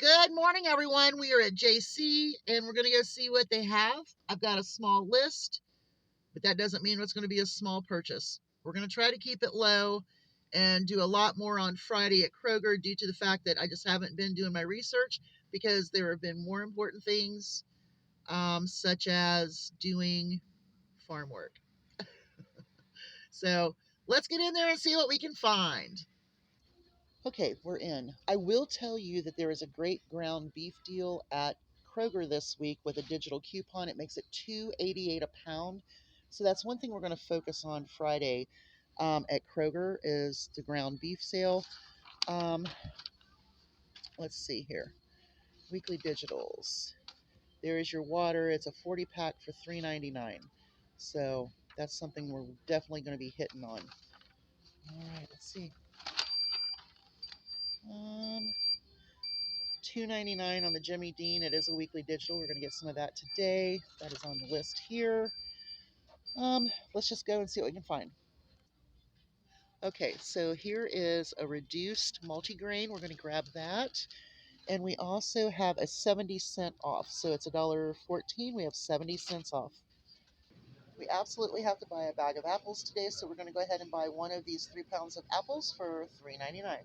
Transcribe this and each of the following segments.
Good morning, everyone. We are at JayC, and we're going to go see what they have. I've got a small list, but that doesn't mean it's going to be a small purchase. We're going to try to keep it low and do a lot more on Friday at Kroger due to the fact that I just haven't been doing my research because there have been more important things, such as doing farm work. So let's get in there and see what we can find. Okay, we're in. I will tell you that there is a great ground beef deal at Kroger this week with a digital coupon. It makes it $2.88 a pound. So that's one thing we're going to focus on Friday at Kroger is the ground beef sale. Um, let's see here. Weekly digitals. There is your water. It's a 40 pack for $3.99. So that's something we're definitely going to be hitting on. All right, let's see. Um, $2.99 on the Jimmy Dean. It is a weekly digital. We're going to get some of that today. That is on the list here. Let's just go and see what we can find. Okay, so here is a reduced multigrain. We're going to grab that. And we also have a 70-cent off. So it's $1.14. We have 70 cents off. We absolutely have to buy a bag of apples today, so we're going to go ahead and buy one of these 3 pounds of apples for $3.99.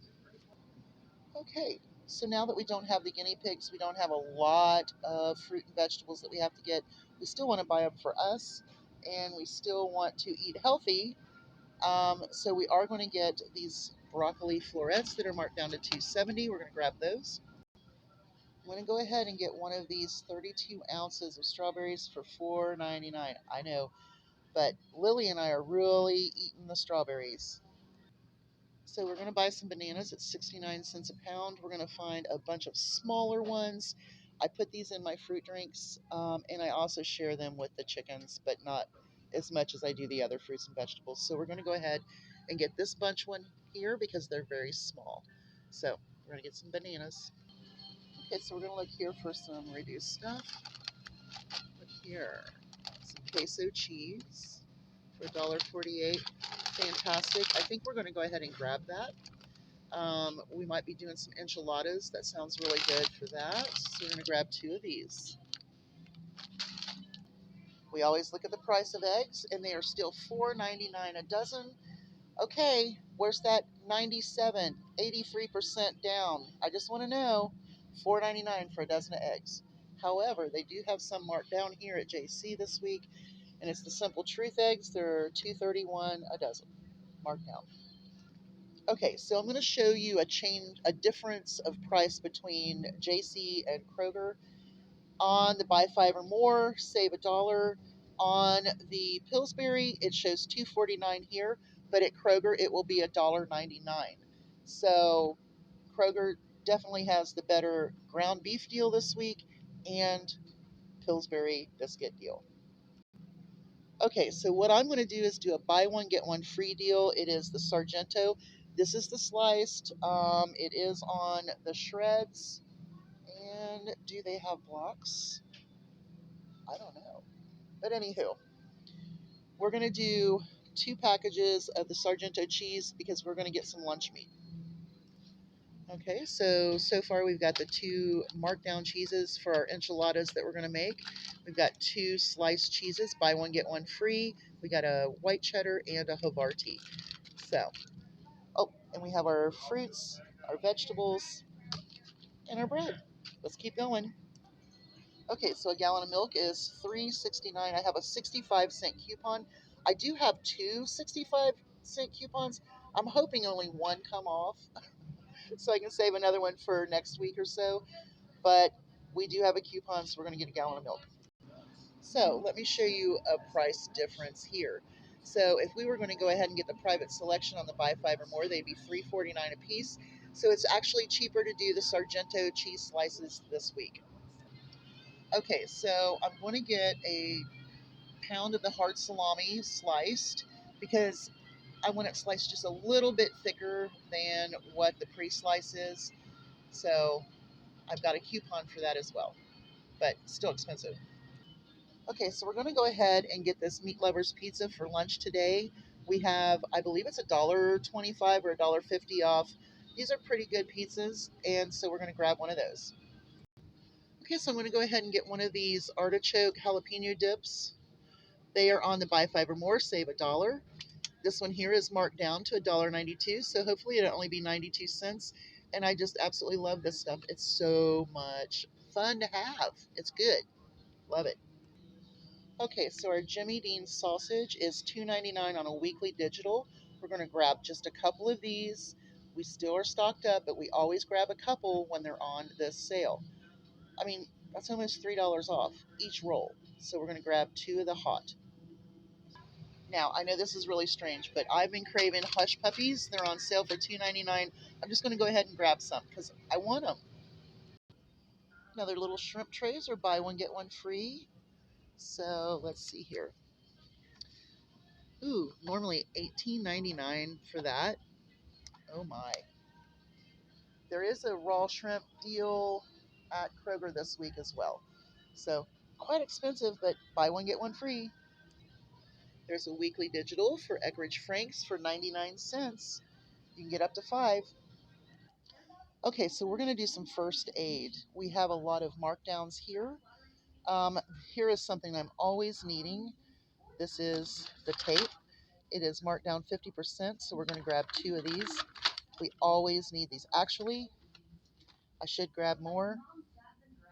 Okay, so now that we don't have the guinea pigs, we don't have a lot of fruit and vegetables that we have to get. We still want to buy them for us, and we still want to eat healthy. So we are going to get these broccoli florets that are marked down to $2.70. We're going to grab those. I'm going to go ahead and get one of these 32 ounces of strawberries for $4.99. I know, but Lily and I are really eating the strawberries. So we're going to buy some bananas at 69 cents a pound. We're going to find a bunch of smaller ones. I put these in my fruit drinks, and I also share them with the chickens, but not as much as I do the other fruits and vegetables. So we're going to go ahead and get this bunch one here because they're very small. So we're going to get some bananas. Okay, so we're going to look here for some reduced stuff. Look here, some queso cheese for $1.48. Fantastic. I think we're going to go ahead and grab that. We might be doing some enchiladas. That sounds really good for that. So we're going to grab 2 of these. We always look at the price of eggs, and they are still $4.99 a dozen. Okay, where's that 97, 83% down? I just want to know. $4.99 for a dozen of eggs. However, they do have some marked down here at JayC this week, and it's the Simple Truth eggs. They're $2.31 a dozen, marked down. Okay, so I'm going to show you a difference of price between JayC and Kroger. On the buy 5 or more, save $1. On the Pillsbury, it shows $2.49 here, but at Kroger it will be $1.99. So Kroger definitely has the better ground beef deal this week and Pillsbury biscuit deal. Okay, so what I'm going to do is do a buy one, get one free deal. It is the Sargento. This is the sliced. It is on the shreds. And do they have blocks? I don't know. But anywho, we're going to do 2 packages of the Sargento cheese because we're going to get some lunch meat. Okay, so far we've got the 2 markdown cheeses for our enchiladas that we're going to make. We've got 2 sliced cheeses, buy one, get one free. We got a white cheddar and a Havarti. So, oh, and we have our fruits, our vegetables, and our bread. Let's keep going. Okay, so a gallon of milk is $3.69. I have a 65-cent coupon. I do have 2 65-cent coupons. I'm hoping only one come off so I can save another one for next week or so. But we do have a coupon, so we're going to get a gallon of milk. So let me show you a price difference here. So if we were going to go ahead and get the private selection on the buy 5 or more, they'd be $3.49 a piece. So it's actually cheaper to do the Sargento cheese slices this week. Okay, so I'm going to get a pound of the hard salami sliced because I want it sliced just a little bit thicker than what the pre-slice is. So I've got a coupon for that as well, but still expensive. Okay, so we're going to go ahead and get this Meat Lovers Pizza for lunch today. We have, I believe it's $1.25 or $1.50 off. These are pretty good pizzas, and so we're going to grab one of those. Okay, so I'm going to go ahead and get one of these artichoke jalapeno dips. They are on the buy five or more, save $1. This one here is marked down to $1.92, so hopefully it'll only be 92 cents. And I just absolutely love this stuff. It's so much fun to have. It's good. Love it. Okay, so our Jimmy Dean sausage is $2.99 on a weekly digital. We're going to grab just a couple of these. We still are stocked up, but we always grab a couple when they're on this sale. I mean, that's almost $3 off each roll. So we're going to grab two of the hot. Now, I know this is really strange, but I've been craving hush puppies. They're on sale for $2.99. I'm just going to go ahead and grab some because I want them. Now, their little shrimp trays are buy one, get one free. So let's see here. Ooh, normally $18.99 for that. Oh my. There is a raw shrimp deal at Kroger this week as well. So quite expensive, but buy one, get one free. There's a weekly digital for Eckrich Franks for 99 cents. You can get up to 5. Okay, so we're going to do some first aid. We have a lot of markdowns here. Um, Here is something I'm always needing. This is the tape. It is marked down 50%, so we're going to grab two of these. We always need these. Actually, I should grab more,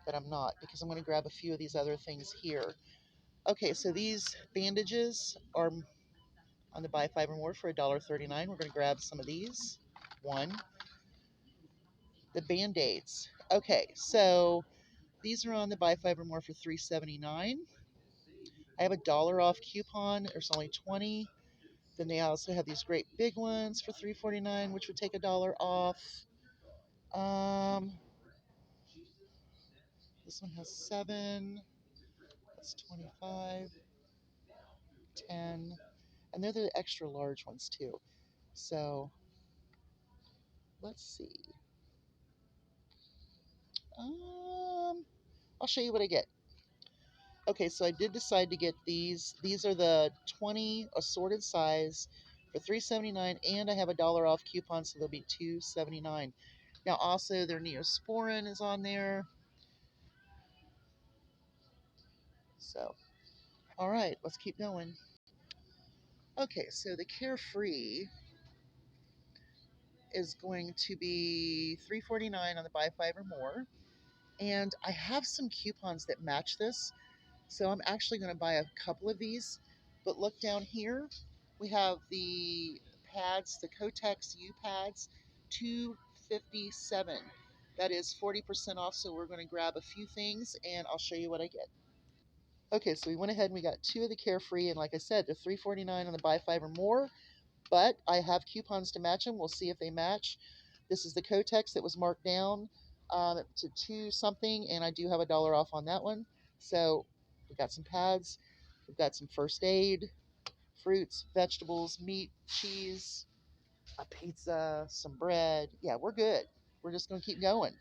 but I'm not because I'm going to grab a few of these other things here. Okay, so these bandages are on the buy five or more for $1.39. We're going to grab some of these. One. The Band-Aids. Okay, so these are on the buy five or more for $3.79. I have $1 off coupon. There's only 20. Then they also have these great big ones for $3.49, which would take $1 off. This one has 7. That's 25, 10, and they're the extra large ones too. So let's see. I'll show you what I get. Okay, so I did decide to get these. These are the 20 assorted size for $3.79, and I have $1 off coupon, so they'll be $2.79. Now, also, their Neosporin is on there. So, all right, let's keep going. Okay, so the Carefree is going to be $3.49 on the buy five or more, and I have some coupons that match this. So I'm actually going to buy a couple of these. But look down here. We have the pads, the Kotex U pads, $2.57. That is 40% off. So we're going to grab a few things and I'll show you what I get. Okay, so we went ahead and we got two of the Carefree. And like I said, they're $3.49 on the buy five or more. But I have coupons to match them. We'll see if they match. This is the Kotex that was marked down to 2 something. And I do have $1 off on that one. So we've got some pads, we've got some first aid, fruits, vegetables, meat, cheese, a pizza, some bread. Yeah, we're good. We're just going to keep going.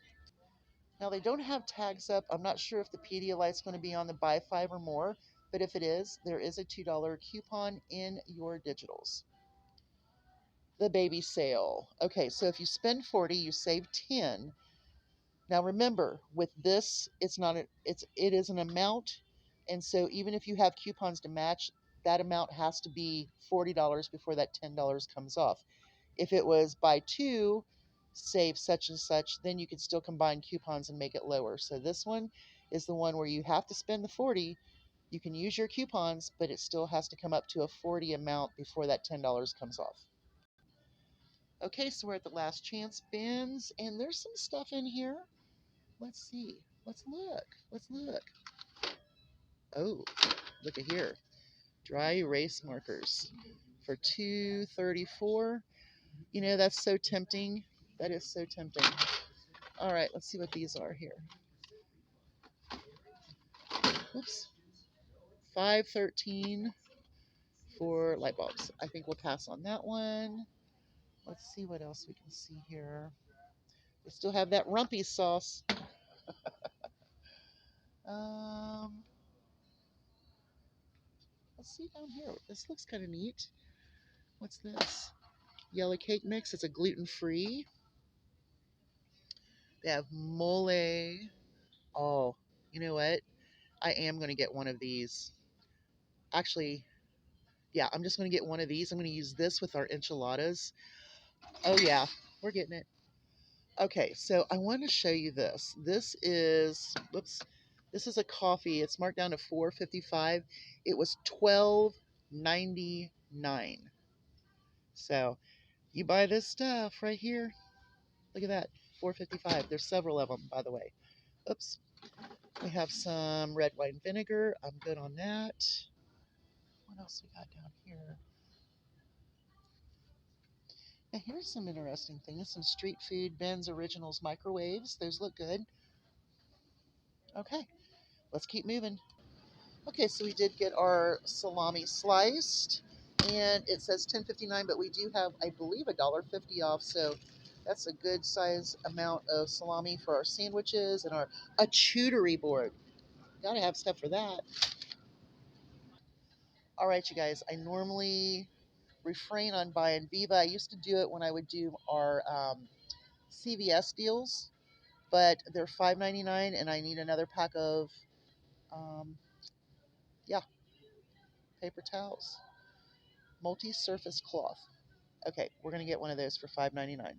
Now, they don't have tags up. I'm not sure if the Pedialyte's going to be on the buy five or more, but if it is, there is a $2 coupon in your digitals. The baby sale. Okay, so if you spend 40, you save 10. Now remember, with this, it is an amount, and so even if you have coupons to match, that amount has to be $40 before that $10 comes off. If it was buy two, save such and such, then you can still combine coupons and make it lower. So this one is the one where you have to spend the 40. You can use your coupons, but it still has to come up to a 40 amount before that $10 comes off. Okay, so we're at the last chance bins, and there's some stuff in here. Let's see. Let's look. Let's look. Oh, look at here. Dry erase markers for $2.34. You know, that's so tempting. That is so tempting. All right, let's see what these are here. Oops. $5.13 for light bulbs. I think we'll pass on that one. Let's see what else we can see here. We still have that rumpy sauce. Let's see down here. This looks kind of neat. What's this? Yellow cake mix. It's a gluten-free. They have mole. Oh, You know what? I am going to get one of these. Actually, yeah, I'm just going to get one of these. I'm going to use this with our enchiladas. Oh, yeah, we're getting it. Okay, so I want to show you this. This is, whoops, this is a coffee. It's marked down to $4.55. It was $12.99. So you buy this stuff right here. Look at that, $4.55. There's several of them, by the way. Oops. We have some red wine vinegar. I'm good on that. What else we got down here? Now here's some interesting things. Some street food, Ben's Originals microwaves. Those look good. Okay, let's keep moving. Okay, so we did get our salami sliced, and it says $10.59, but we do have, I believe, $1.50 off. So that's a good size amount of salami for our sandwiches and our a charcuterie board. Gotta have stuff for that. All right, you guys. I normally refrain on buying Viva. I used to do it when I would do our CVS deals, but they're $5.99, and I need another pack of um, yeah, paper towels, multi-surface cloth. Okay, we're gonna get one of those for $5.99.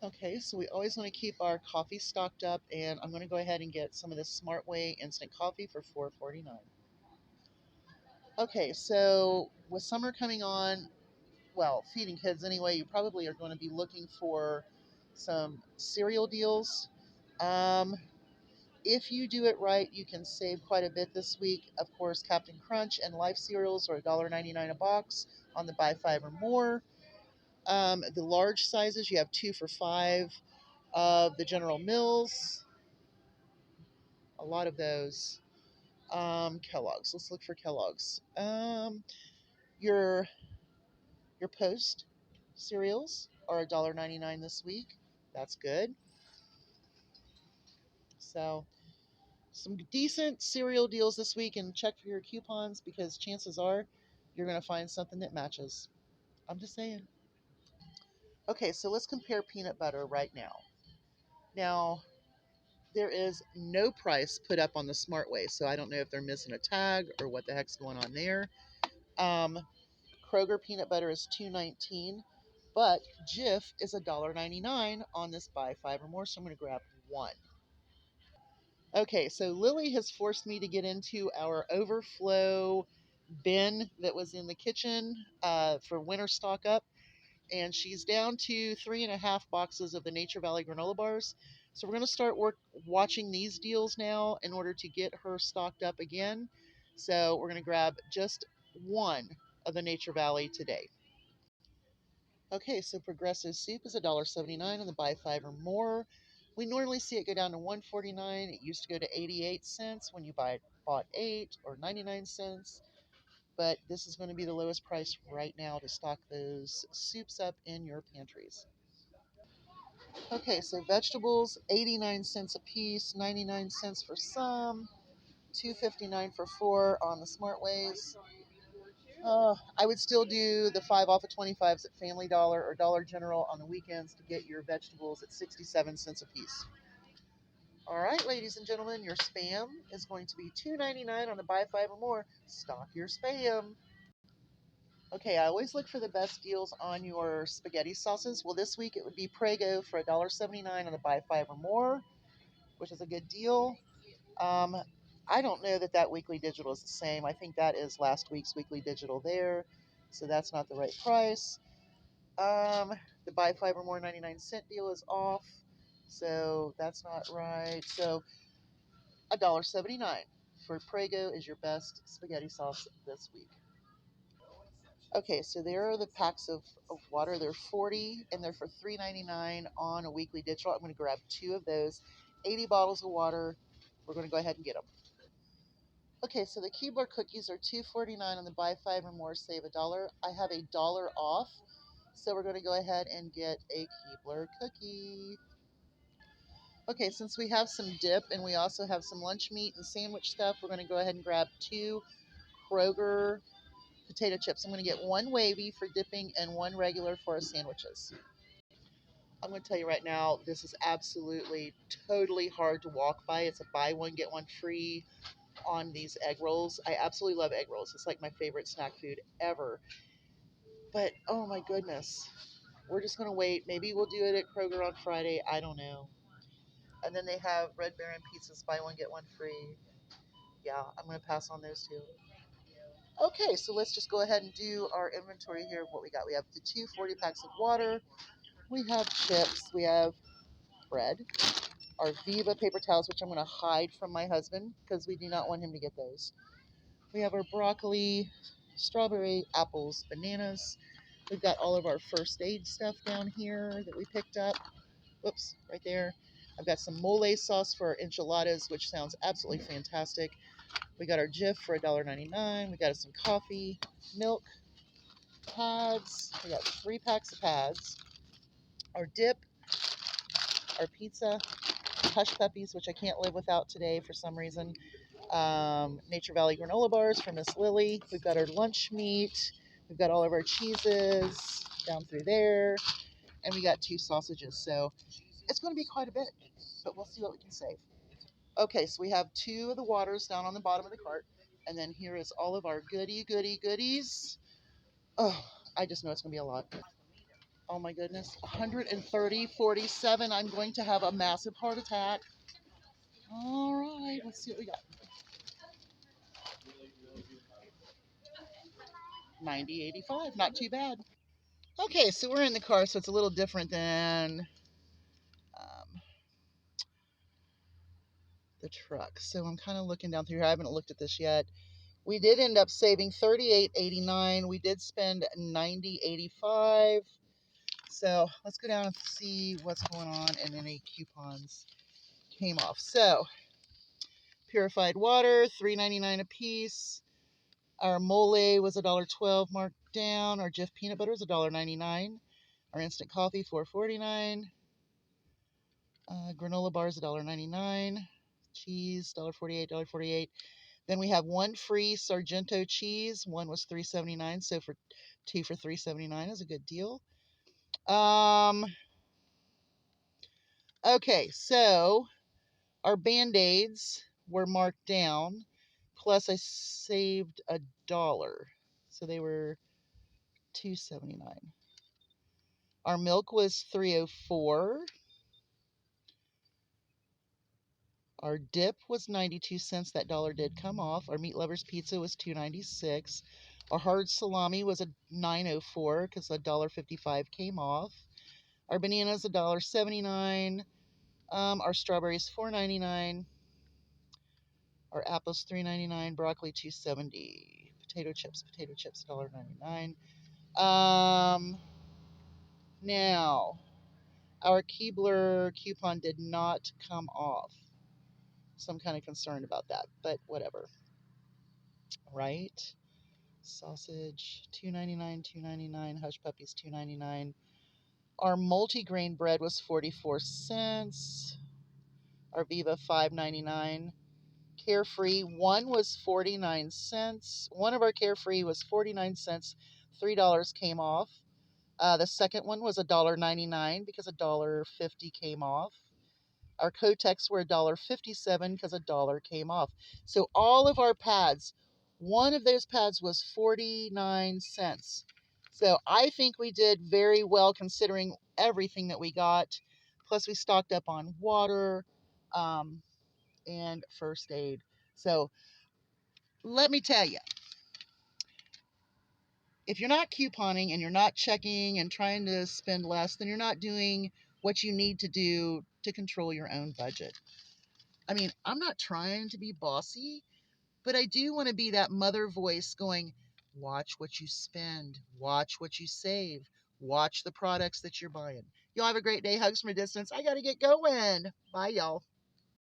Okay, so we always want to keep our coffee stocked up, and I'm gonna go ahead and get some of this Smart Way instant coffee for $4.49. Okay, so with summer coming on, well, feeding kids anyway, you probably are going to be looking for some cereal deals. Um, if you do it right, you can save quite a bit this week. Of course, Captain Crunch and Life cereals are $1.99 a box on the buy five or more. The large sizes, you have two for $5 of the General Mills, a lot of those. Kellogg's, let's look for Kellogg's. Your your Post cereals are $1.99 this week. That's good. So some decent cereal deals this week, and check for your coupons because chances are you're going to find something that matches. I'm just saying. Okay, so let's compare peanut butter right now. Now, there is no price put up on the Smart Way, so I don't know if they're missing a tag or what the heck's going on there. Um, Kroger peanut butter is $2.19, but Jif is $1.99 on this buy five or more, so I'm going to grab one. Okay, so Lily has forced me to get into our overflow bin that was in the kitchen for winter stock up, and she's down to 3.5 boxes of the Nature Valley granola bars. So we're going to start watching these deals now in order to get her stocked up again. So we're going to grab just one of the Nature Valley today. Okay, so Progressive soup is $1.79 on the buy five or more. We normally see it go down to $1.49. It used to go to 88 cents when you bought 8 or 99 cents. But this is going to be the lowest price right now to stock those soups up in your pantries. Okay, so vegetables, 89 cents a piece, 99 cents for some, 2.59 for 4 on the Smart Ways. I would still do the 5 off of 25s at Family Dollar or Dollar General on the weekends to get your vegetables at 67 cents a piece. All right, ladies and gentlemen, your spam is going to be $2.99 on the buy 5 or more. Stock your spam. Okay, I always look for the best deals on your spaghetti sauces. Well, this week it would be Prego for $1.79 on the buy 5 or more, which is a good deal. Um, I don't know that that weekly digital is the same. I think that is last week's weekly digital there, so that's not the right price. The buy 5 or more 99-cent deal is off, so that's not right. So $1.79 for Prego is your best spaghetti sauce this week. Okay, so there are the packs of water. They're 40 and they're for $3.99 on a weekly digital. I'm going to grab two of those. 80 bottles of water. We're going to go ahead and get them. Okay, so the Keebler cookies are $2.49 on the buy five or more, save $1. I have $1 off, so we're going to go ahead and get a Keebler cookie. Okay, since we have some dip and we also have some lunch meat and sandwich stuff, we're going to go ahead and grab two Kroger potato chips. I'm going to get one wavy for dipping and one regular for our sandwiches. I'm going to tell you right now, this is absolutely totally hard to walk by. It's a buy one, get one free on these egg rolls. I absolutely love egg rolls. It's like my favorite snack food ever. But oh my goodness, we're just going to wait. Maybe we'll do it at Kroger on Friday. I don't know. And then they have Red Baron pizzas, buy one, get one free. Yeah, I'm going to pass on those two. Okay, so let's just go ahead and do our inventory here of what we got. We have the 240 packs of water. We have chips. We have bread. Our Viva paper towels, which I'm going to hide from my husband because we do not want him to get those. We have our broccoli, strawberry, apples, bananas. We've got all of our first aid stuff down here that we picked up. Whoops, right there. I've got some mole sauce for our enchiladas, which sounds absolutely fantastic. We got our Jif for $1.99. We got us some coffee, milk, pads. We got 3 packs of pads. Our dip, our pizza, hush puppies, which I can't live without today for some reason. Nature Valley granola bars for Miss Lily. We've got our lunch meat. We've got all of our cheeses down through there. And we got 2 sausages. So it's going to be quite a bit, but we'll see what we can save. Okay, so we have 2 of the waters down on the bottom of the cart. And then here is all of our goodies. Oh, I just know it's going to be a lot. Oh my goodness. 130.47. I'm going to have a massive heart attack. All right, let's see what we got. 90.85. Not too bad. Okay, so we're in the car, so it's a little different than the truck. So I'm kind of looking down through here. I haven't looked at this yet. We did end up saving 38.89. We did spend 90.85. So let's go down and see what's going on and any coupons came off. So purified water, $3.99 a piece. Our mole was $1.12 marked down. Our Jif peanut butter was $1.99. Our instant coffee, $4.49. Granola bars, $1.99. Cheese, $1.48, $1.48. Then we have 1 free Sargento cheese. One was $3.79, so for 2 for $3.79 is a good deal. Okay, so our Band-Aids were marked down, plus I saved $1, so they were $2.79. Our milk was $3.04. Our dip was 92 cents. That dollar did come off. Our Meat Lovers Pizza was $2.96. Our hard salami was $9.04 because $1.55 came off. Our bananas $1.79. Our strawberries $4.99. Our apples $3.99. Broccoli $2.70. Potato chips $1.99. Now our Keebler coupon did not come off. So I'm kind of concerned about that, but whatever. Right? Sausage, $2.99, $2.99. Hush puppies, $2.99. Our multigrain bread was 44 cents. Our Viva, $5.99. Carefree, one was 49 cents. One of our Carefree was 49 cents. $3 came off. The second one was $1.99 because $1.50 came off. Our Kotex were $1.57 because $1 came off. So all of our pads, one of those pads was 49 cents. So I think we did very well considering everything that we got. Plus we stocked up on water and first aid. So let me tell you, if you're not couponing and you're not checking and trying to spend less, then you're not doing what you need to do to control your own budget. I mean, I'm not trying to be bossy, but I do want to be that mother voice going, watch what you spend, watch what you save, watch the products that you're buying. Y'all have a great day. Hugs from a distance. I got to get going. Bye, y'all.